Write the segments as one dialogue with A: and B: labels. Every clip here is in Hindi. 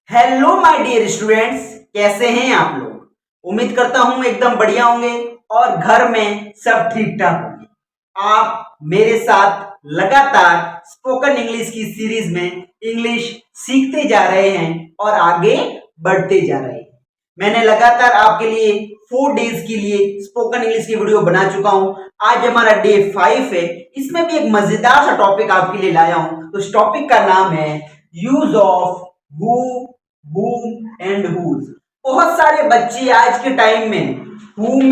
A: हेलो माय डियर स्टूडेंट्स, कैसे हैं आप लोग। उम्मीद करता हूं एकदम बढ़िया होंगे और घर में सब ठीक ठाक होंगे। आप मेरे साथ लगातार स्पोकन इंग्लिश की सीरीज में इंग्लिश सीखते जा रहे हैं और आगे बढ़ते जा रहे हैं। मैंने लगातार आपके लिए 4 डेज के लिए स्पोकन इंग्लिश की वीडियो बना चुका हूं। आज हमारा डे 5 है। इसमें भी एक मजेदार सा टॉपिक आपके लिए लाया हूं। तो इस टॉपिक का नाम है use of who, whom and whose। बहुत सारे बच्चे आज के टाइम में whom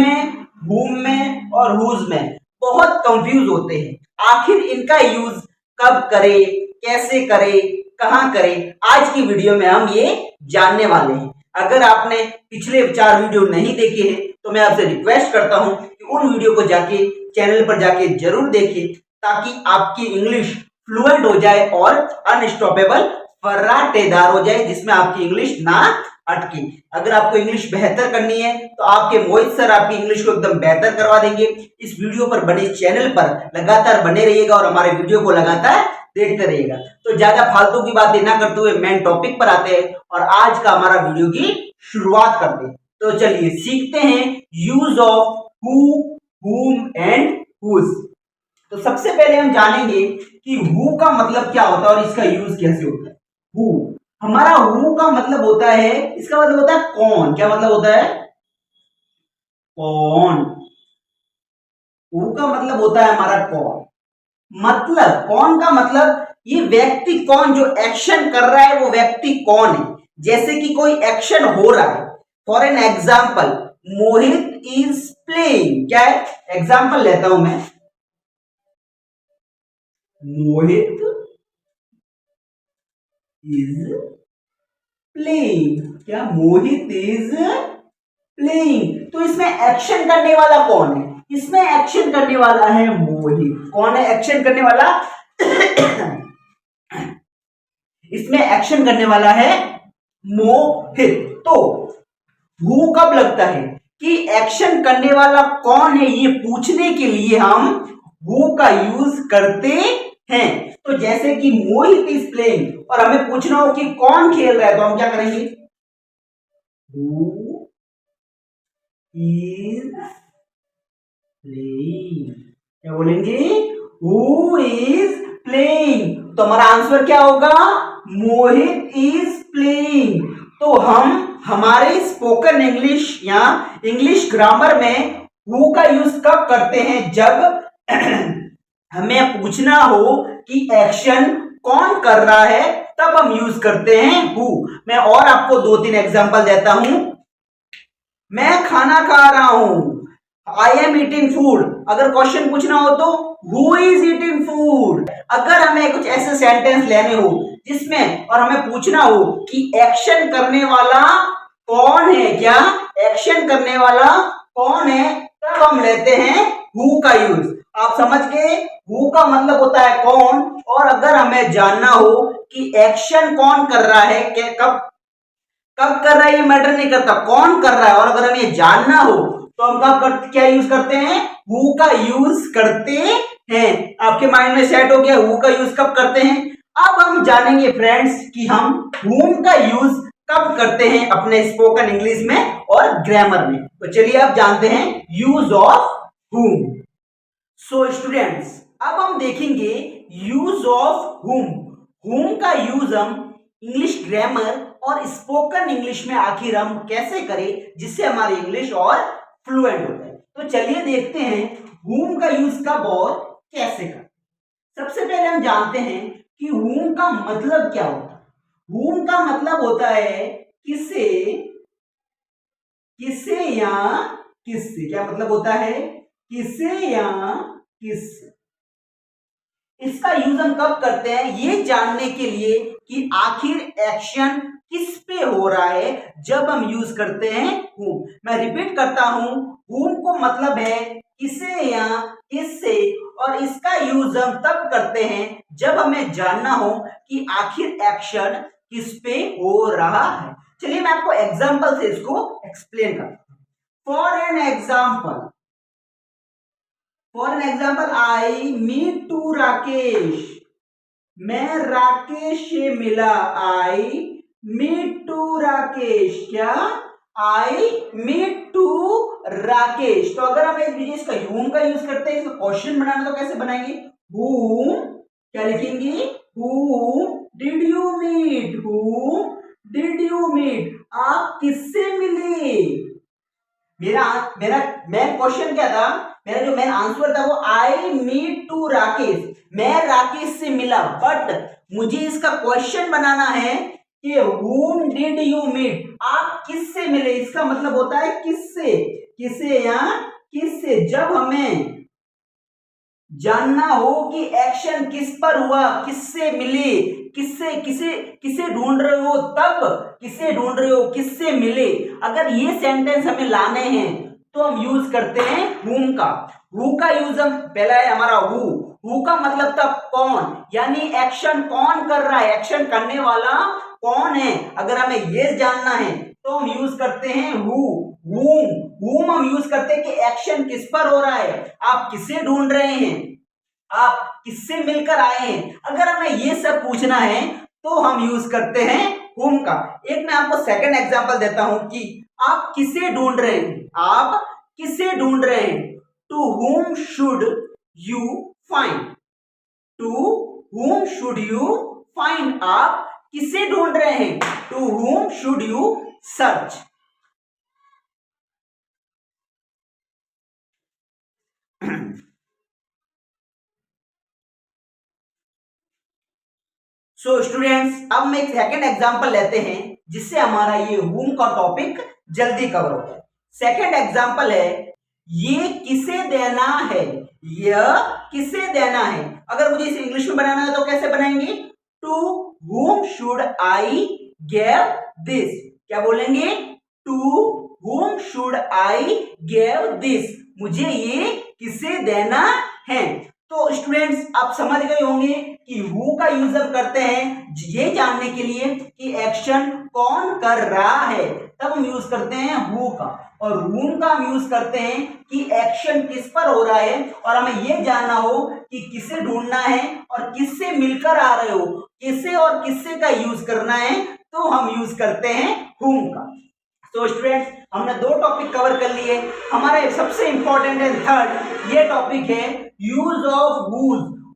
A: में और whose में बहुत कंफ्यूज होते हैं। आखिर इनका यूज कब करें, कैसे करें, कहां करें, आज की वीडियो में हम ये जानने वाले हैं। अगर आपने पिछले 4 वीडियो नहीं देखे हैं तो मैं आपसे रिक्वेस्ट करता हूं कि उन वीडियो को जाके चैनल पर जाके जरूर देखें, ताकि आपकी इंग्लिश फ्लुएंट हो जाए और अनस्टॉपेबल फर्राटेदार हो जाए, जिसमें आपकी इंग्लिश ना अटके। अगर आपको इंग्लिश बेहतर करनी है तो आपके मोहित सर आपकी इंग्लिश को एकदम बेहतर करवा देंगे। इस वीडियो पर बने चैनल पर लगातार बने रहिएगा और हमारे वीडियो को लगातार देखते रहिएगा। तो ज्यादा फालतू की बातें ना करते हुए मेन टॉपिक पर आते हैं और आज का हमारा वीडियो की शुरुआत करते हैं। तो चलिए सीखते हैं use of who, whom and whose। तो सबसे पहले हम जानेंगे कि हु का मतलब क्या होता है और इसका यूज कैसे होता है। हु, हमारा हु का मतलब होता है, इसका मतलब होता है कौन। क्या मतलब होता है? कौन। हु का मतलब होता है हमारा कौन। मतलब कौन का मतलब ये व्यक्ति कौन, जो एक्शन कर रहा है वो व्यक्ति कौन है। जैसे कि कोई एक्शन हो रहा है, for an example Mohit is playing. क्या है? एग्जाम्पल लेता हूं मैं, मोहित इज प्लेइंग। क्या? मोहित इज प्लेइंग। तो इसमें एक्शन करने वाला कौन है? इसमें एक्शन करने वाला है मोहित। कौन है एक्शन करने वाला? इसमें एक्शन करने वाला है मोहित। तो हु कब लगता है कि एक्शन करने वाला कौन है, ये पूछने के लिए हम हु का यूज करते हैं। तो जैसे कि मोहित इज प्लेइंग और हमें पूछना हो कि कौन खेल रहा है, तो हम क्या करेंगे? Who is playing. क्या बोलेंगे? Who is playing. तो हमारा आंसर क्या होगा? मोहित इज प्लेइंग। तो हम हमारे स्पोकन इंग्लिश या इंग्लिश ग्रामर में हु का यूज कब करते हैं? जब हमें पूछना हो कि एक्शन कौन कर रहा है, तब हम यूज करते हैं हु। मैं और आपको 2-3 एग्जांपल देता हूं। मैं खाना खा रहा हूं, आई एम ईटिंग फूड। अगर क्वेश्चन पूछना हो तो हु इज ईटिंग फूड। अगर हमें कुछ ऐसे सेंटेंस लेने हो जिसमें और हमें पूछना हो कि एक्शन करने वाला कौन है, क्या एक्शन करने वाला कौन है, तब हम लेते हैं हु का यूज। आप समझ गए? हु का मतलब होता है कौन, और अगर हमें जानना हो कि एक्शन कौन कर रहा है, कब कब कर रहा है, ये मैटर नहीं करता, कौन कर रहा है। और अगर हमें ये जानना हो तो हम क्या यूज करते हैं? हु का यूज करते हैं। आपके माइंड में सेट हो गया हु का यूज कब करते हैं। अब हम जानेंगे फ्रेंड्स कि हम whom का यूज कब करते हैं अपने स्पोकन इंग्लिश में और ग्रामर में। तो चलिए अब जानते हैं use of whom। So students, अब हम देखेंगे यूज ऑफ whom का यूज हम इंग्लिश ग्रामर और स्पोकन इंग्लिश में आखिर हम कैसे करें जिससे हमारी इंग्लिश और फ्लुएंट हो जाए। तो चलिए देखते हैं whom का यूज कब और कैसे करें। सबसे पहले हम जानते हैं कि whom का मतलब क्या होता है। whom का मतलब होता है किसे, किसे या किससे। क्या मतलब होता है? किसे या किससे। इसका यूज हम कब करते हैं? ये जानने के लिए कि आखिर एक्शन किस पे हो रहा है, जब हम यूज करते हैं whom। मैं रिपीट करता हूं, whom को मतलब है किसे या किससे, और इसका यूज हम तब करते हैं जब हमें जानना हो कि आखिर एक्शन किस पे हो रहा है। चलिए मैं आपको एग्जांपल से इसको एक्सप्लेन करता हूं। For an example I meet to Rakesh. मैं राकेश से मिला। I meet to to Rakesh. क्या? I meet to Rakesh. तो अगर हम इसका whom का यूज करते हैं, इसका क्वेश्चन बनाना, तो कैसे बनाएंगे? whom, क्या लिखेंगे? whom did you meet? whom did you meet? आप किससे मिले? मेरा मेरा मेन क्वेश्चन क्या था? मेरा जो मेन आंसर था वो आई मीट टू राकेश, मैं राकेश से मिला। बट मुझे इसका क्वेश्चन बनाना है कि whom did you meet? आप किससे मिले? इसका मतलब होता है किससे, किसे या किससे। जब हमें जानना हो कि एक्शन किस पर हुआ, किससे मिले, किससे किसे किसे ढूंढ रहे हो, तब किसे ढूंढ रहे हो, किससे मिले। अगर ये सेंटेंस हमें लाने हैं तो हम यूज करते हैं whom का। who का यूज हम पहला है हमारा who का मतलब था कौन, यानी एक्शन कौन कर रहा है, एक्शन करने वाला कौन है। अगर हमें ये जानना है तो हम यूज करते हैं whom हम यूज करते हैं कि एक्शन किस पर हो रहा है, आप किसे ढूंढ रहे हैं, आप किससे मिलकर आए हैं। अगर हमें ये सब पूछना है तो हम यूज करते हैं whom का। एक मैं आपको सेकंड एग्जांपल देता हूं कि आप किसे ढूंढ रहे हैं, आप किसे ढूंढ रहे हैं। To whom should you find? To whom should you find? आप किसे ढूंढ रहे हैं? To whom should you search? So students, अब हम एक सेकंड एग्जांपल लेते हैं जिससे हमारा ये whom का टॉपिक जल्दी कवर हो जाए। सेकंड एग्जांपल है ये किसे देना है, यह किसे देना है। अगर मुझे इसे इंग्लिश में बनाना है तो कैसे बनाएंगे? To whom should I give this? क्या बोलेंगे? To whom should I give this? मुझे ये किसे देना है। तो स्टूडेंट्स, आप समझ गए होंगे कि who का यूज हम करते हैं ये जानने के लिए कि एक्शन कौन कर रहा है, तब हम यूज करते हैं who का। और whom का हम यूज करते हैं कि एक्शन किस पर हो रहा है और हमें ये जानना हो कि किसे ढूंढना है और किससे मिलकर आ रहे हो, किसे और किससे का यूज करना है, तो हम यूज करते हैं whom का। तो स्टूडेंट्स, हमने दो टॉपिक कवर कर लिए। हमारा सबसे इंपॉर्टेंट है थर्ड, ये टॉपिक है यूज ऑफ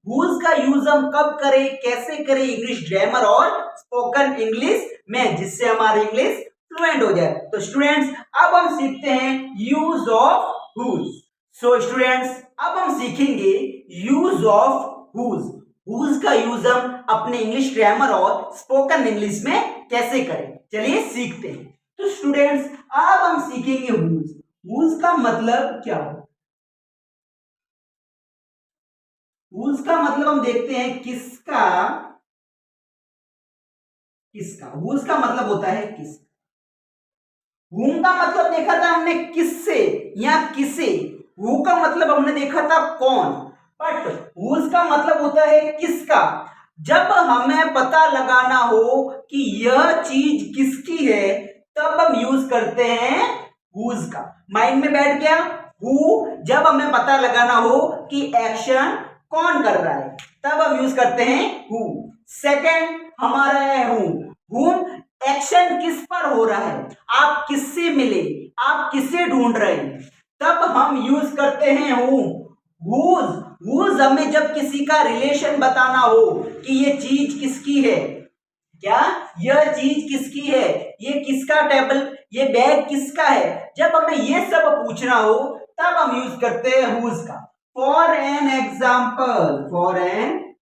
A: whose का यूज हम कब करें, कैसे करें इंग्लिश ग्रामर और स्पोकन इंग्लिश में, जिससे हमारी इंग्लिश फ्लुएंट हो जाए। तो स्टूडेंट्स, अब हम सीखते हैं use of whose। So students, अब हम सीखेंगे यूज ऑफ whose का यूज हम अपने इंग्लिश ग्रामर और स्पोकन इंग्लिश में कैसे करें। चलिए सीखते हैं। तो स्टूडेंट्स, अब हम सीखेंगे whose का मतलब क्या हो। whose का मतलब हम देखते हैं किसका, किसका। whose का मतलब होता है किसका। whom का मतलब देखा था हमने किससे या किसे, who का मतलब हमने देखा था कौन, बट whose का मतलब होता है किसका। जब हमें पता लगाना हो कि यह चीज किसकी है तब हम यूज करते हैं whose का। माइंड में बैठ गया who, जब हमें पता लगाना हो कि एक्शन कौन कर रहा है तब हम यूज करते हैं who। सेकंड हमारा है whom एक्शन किस पर हो रहा है, आप किससे मिले, आप किसे ढूंढ रहे हैं, तब हम यूज करते हैं whose हमें जब किसी का रिलेशन बताना हो कि ये चीज किसकी है, क्या यह चीज किसकी है, ये किसका टेबल, ये बैग किसका है, जब हमें ये सब पूछना हो तब हम यूज करते हैं whose का। For an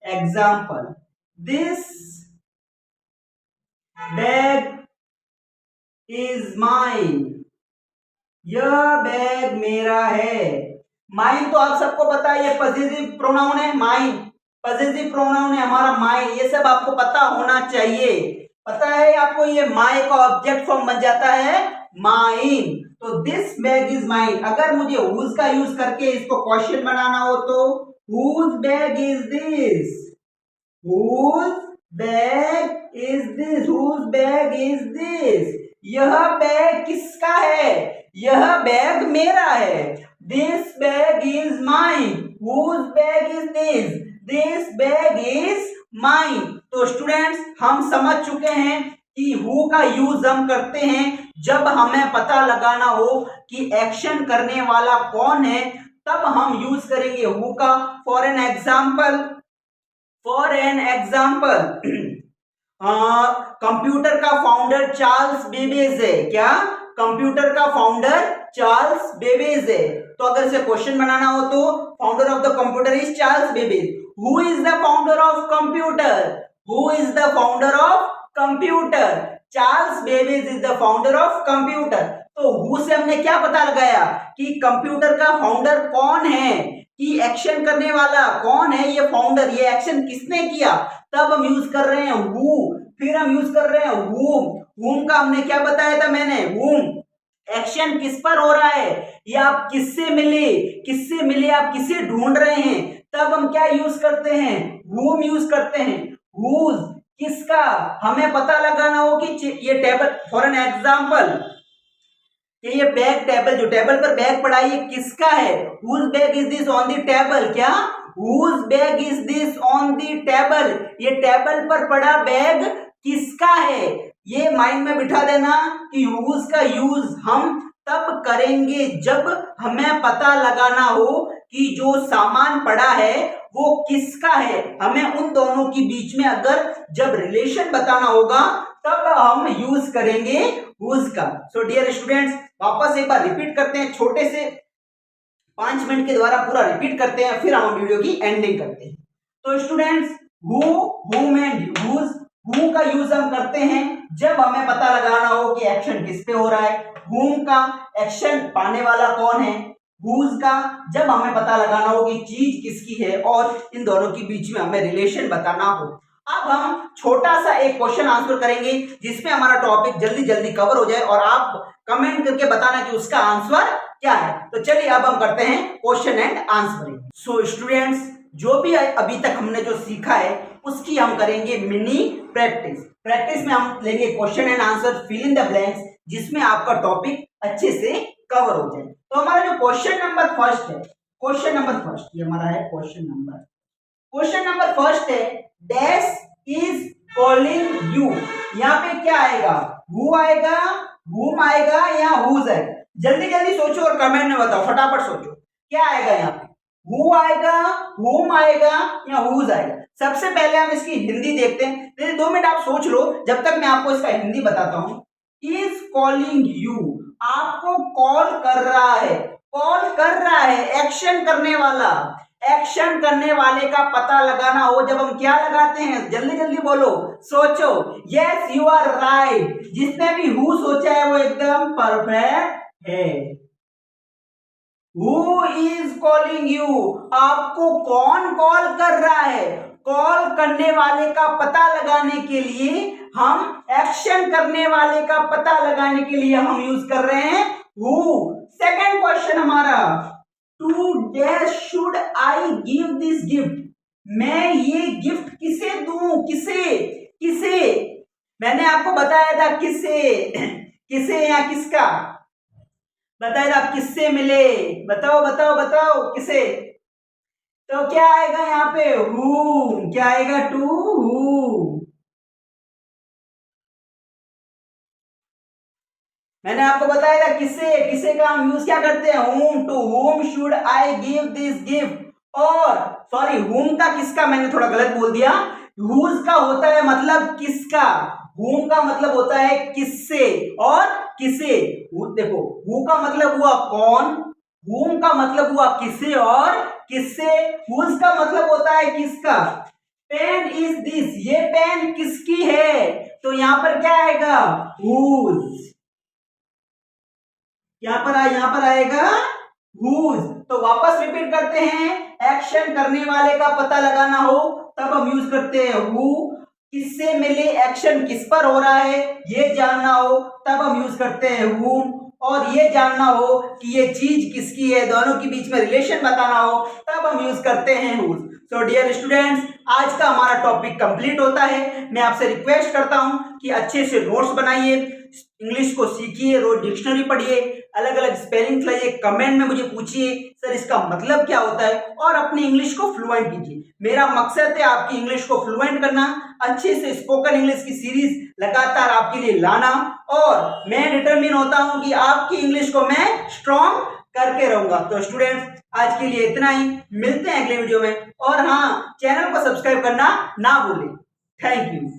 A: example this bag is mine, यह बैग मेरा है। माइन तो आप सबको पता है ये पॉजिटिव प्रोनाउन है, माइन पॉजिटिव प्रोनाउन है हमारा माइन, ये सब आपको पता होना चाहिए। पता है आपको ये माई का ऑब्जेक्ट फॉर्म बन जाता है माइन। तो दिस बैग इज माइन, अगर मुझे whose का यूज करके इसको क्वेश्चन बनाना हो तो whose bag is this, whose bag is this, whose bag is this, यह बैग किसका है, यह बैग मेरा है। This bag is mine, whose bag is this bag is mine. तो स्टूडेंट्स, हम समझ चुके हैं कि हु का यूज हम करते हैं जब हमें पता लगाना हो कि एक्शन करने वाला कौन है, तब हम यूज करेंगे हु का। फॉर एन एग्जाम्पल कंप्यूटर का फाउंडर चार्ल्स बेबेज है। क्या? कंप्यूटर का फाउंडर चार्ल्स बेबेज है। तो अगर इसे क्वेश्चन बनाना हो तो founder of the computer is Charles Babbage. Who is the founder of computer? Who is the founder of computer? Charles Babbage is the founder of computer. तो हु से हमने क्या पता लगाया कि कंप्यूटर का फाउंडर कौन है, कि एक्शन करने वाला कौन है, ये फाउंडर, ये एक्शन किसने किया, तब हम यूज कर रहे हैं हु। फिर हम यूज कर रहे हैं whom का हमने क्या बताया था मैंने, whom एक्शन किस पर हो रहा है, या आप किससे मिले आप किसे ढूंढ रहे हैं, तब हम क्या यूज करते हैं, whom यूज करते हैं। whose किसका, हमें पता लगाना हो कि ये टेबल, फॉर एन एग्जाम्पल कि ये बैग, टेबल, जो टेबल पर बैग पड़ा है ये किसका है, whose bag is this on the table। क्या? whose bag is this on the table, ये टेबल पर पड़ा बैग किसका है। ये माइंड में बिठा देना कि whose का यूज हम तब करेंगे जब हमें पता लगाना हो कि जो सामान पड़ा है वो किसका है। हमें उन दोनों के बीच में अगर जब रिलेशन बताना होगा तब हम यूज करेंगे whose का। सो डियर स्टूडेंट्स, वापस एक बार रिपीट करते हैं, छोटे से 5 मिनट के द्वारा पूरा रिपीट करते हैं, फिर हम वीडियो की एंडिंग करते हैं। तो students, who, whom and whose, who का यूज हम करते हैं जब हमें पता लगाना हो कि एक्शन किस पे हो रहा है, whom का एक्शन पाने वाला कौन है, whose का जब हमें पता लगाना हो कि चीज किसकी है और इन दोनों के बीच में हमें रिलेशन बताना हो। अब हम छोटा सा एक क्वेश्चन आंसर करेंगे जिसमें हमारा टॉपिक जल्दी जल्दी कवर हो जाए और आप कमेंट करके बताना कि उसका आंसर क्या है। तो चलिए अब हम करते हैं question and answering. So students, जो भी अभी तक हमने जो सीखा है उसकी हम करेंगे मिनी प्रैक्टिस में हम लेंगे question and answer, fill in the blanks, जिसमें आपका टॉपिक अच्छे से कवर हो जाए। तो हमारा जो क्वेश्चन नंबर फर्स्ट है, ये हमारा है क्वेश्चन नंबर फर्स्ट है, डैश इज कॉलिंग यू। यहाँ पे क्या आएगा, हु आएगा, whom आएगा या whose आएगा? जल्दी जल्दी सोचो और कमेंट में बताओ, फटाफट सोचो क्या आएगा यहाँ पे, who आएगा, whom आएगा या whose आएगा। सबसे पहले हम इसकी हिंदी देखते हैं। 2 मिनट आप सोच लो जब तक मैं आपको इसका हिंदी बताता हूँ। इज कॉलिंग यू, आपको कॉल कर रहा है, एक्शन करने वाले का पता लगाना हो जब हम क्या लगाते हैं, जल्दी जल्दी बोलो, सोचो। यस, यू आर राइट, जिसने भी हु सोचा है वो एकदम परफेक्ट है। हु इज कॉलिंग यू, आपको कौन कॉल कर रहा है, कॉल करने वाले का पता लगाने के लिए हम, एक्शन करने वाले का पता लगाने के लिए हम यूज कर रहे हैं हु। सेकंड क्वेश्चन हमारा, to dash should I give this gift, मैं ये गिफ्ट किसे दूं, किसे मैंने आपको बताया था किसे या किसका बताया था, आप किससे मिले, बताओ किसे। तो क्या आएगा यहाँ पे, whom, क्या आएगा, टू whom। मैंने आपको बताया था किसे का हम यूज क्या करते हैं, whom, to whom should I give this gift। और सॉरी, whom का किसका मैंने थोड़ा गलत बोल दिया, whose का होता है मतलब किसका, whom का मतलब होता है किससे और किसे। देखो, who का मतलब हुआ कौन, whom का मतलब हुआ किसे और किससे, whose का मतलब होता है किसका। पेन इज दिस, ये पेन किसकी है, तो यहां पर क्या आएगा, whose। यहाँ पर आएगा whose। तो वापस रिपीट करते हैं, एक्शन करने वाले का पता लगाना हो तब हम यूज करते हैं who, किससे मिले, एक्शन किस पर हो रहा है ये जानना हो तब हम यूज करते हैं whom, और ये जानना हो कि ये चीज किसकी है, दोनों के बीच में रिलेशन बताना हो तब हम यूज करते हैं whose। सो डियर स्टूडेंट्स, आज का हमारा टॉपिक कंप्लीट होता है। मैं आपसे रिक्वेस्ट करता हूं कि अच्छे से नोट्स बनाइए, इंग्लिश को सीखिए, रोज डिक्शनरी पढ़िए, अलग अलग स्पेलिंग्स लाइए, कमेंट में मुझे पूछिए सर इसका मतलब क्या होता है, और अपनी इंग्लिश को फ्लुएंट कीजिए। मेरा मकसद है आपकी इंग्लिश को फ्लुएंट करना, अच्छे से स्पोकन इंग्लिश की सीरीज लगातार आपके लिए लाना, और मैं डिटरमिन होता हूं कि आपकी इंग्लिश को मैं स्ट्रॉन्ग करके रहूंगा। तो स्टूडेंट्स आज के लिए इतना ही, मिलते हैं अगले वीडियो में, और हाँ, चैनल को सब्सक्राइब करना ना भूलें। Thank you.